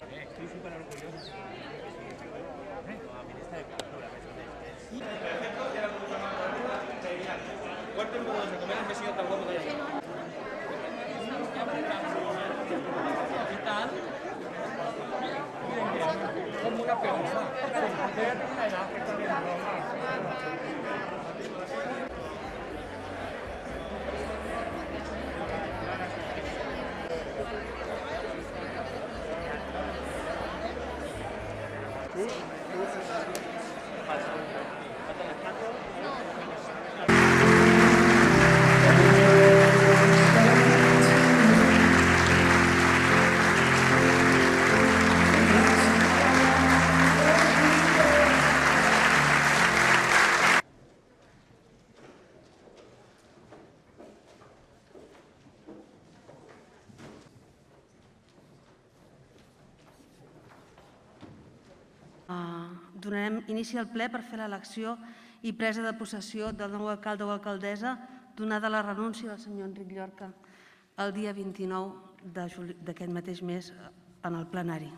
Estoy súper orgulloso como ministra de Cultura. ¿Cuánto mundo se come el sido tan guapo de allá? ¿Qué tal? Como una peonza. Donarem inici al ple per fer l'elecció i presa de possessió del nou alcalde o alcaldessa, donada la renúncia del senyor Enric Llorca el dia 29 d'aquest mateix mes en el plenari.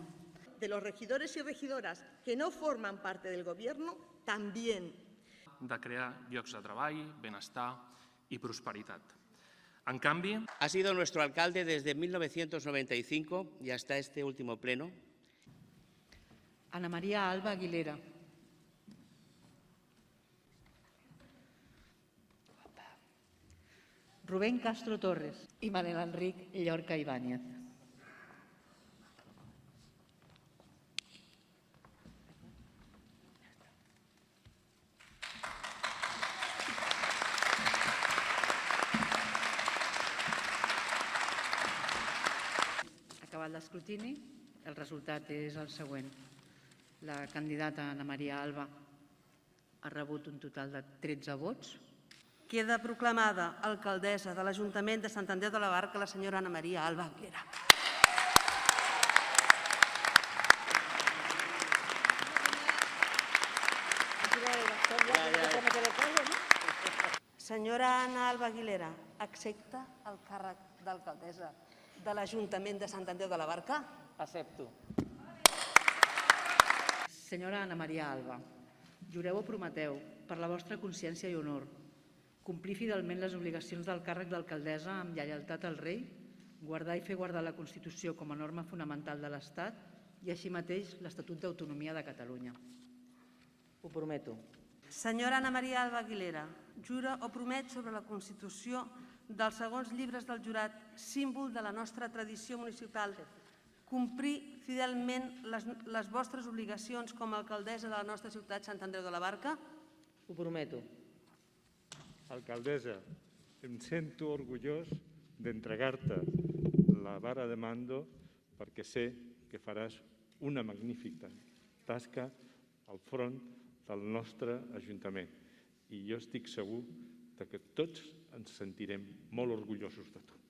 De los regidores y regidoras que no forman parte del Gobierno, también. De crear llocs de treball, benestar i prosperitat. En canvi, ha sido nuestro alcalde desde 1995 y hasta este último pleno. Ana María Alba Aguilera. Rubén Castro Torres y Manel Enric Llorca Ibáñez. Acabat l'escrutini, el resultat és el següent. La candidata Ana María Alba ha rebut un total de 13 vots. Queda proclamada alcaldessa de l'Ajuntament de Sant Andreu de la Barca la senyora Ana María Alba Aguilera. Senyora Ana Alba Aguilera, accepta el càrrec d'alcaldessa de l'Ajuntament de Sant Andreu de la Barca? Acepto. Senyora Ana María Alba, jureu o prometeu, per la vostra consciència i honor, complir fidelment les obligacions del càrrec d'alcaldessa amb lleialtat al rei, guardar i fer guardar la Constitució com a norma fonamental de l'Estat i així mateix l'Estatut d'Autonomia de Catalunya. Ho prometo. Senyora Ana María Alba Aguilera, jura o promet sobre la Constitució dels segons llibres del jurat, símbol de la nostra tradició municipal, complir fidelment les vostres obligacions com a alcaldessa de la nostra ciutat Sant Andreu de la Barca? Ho prometo. Alcaldessa, em sento orgullós d'entregar-te la vara de mando perquè sé que faràs una magnífica tasca al front del nostre Ajuntament. I jo estic segur que tots ens sentirem molt orgullosos de tu.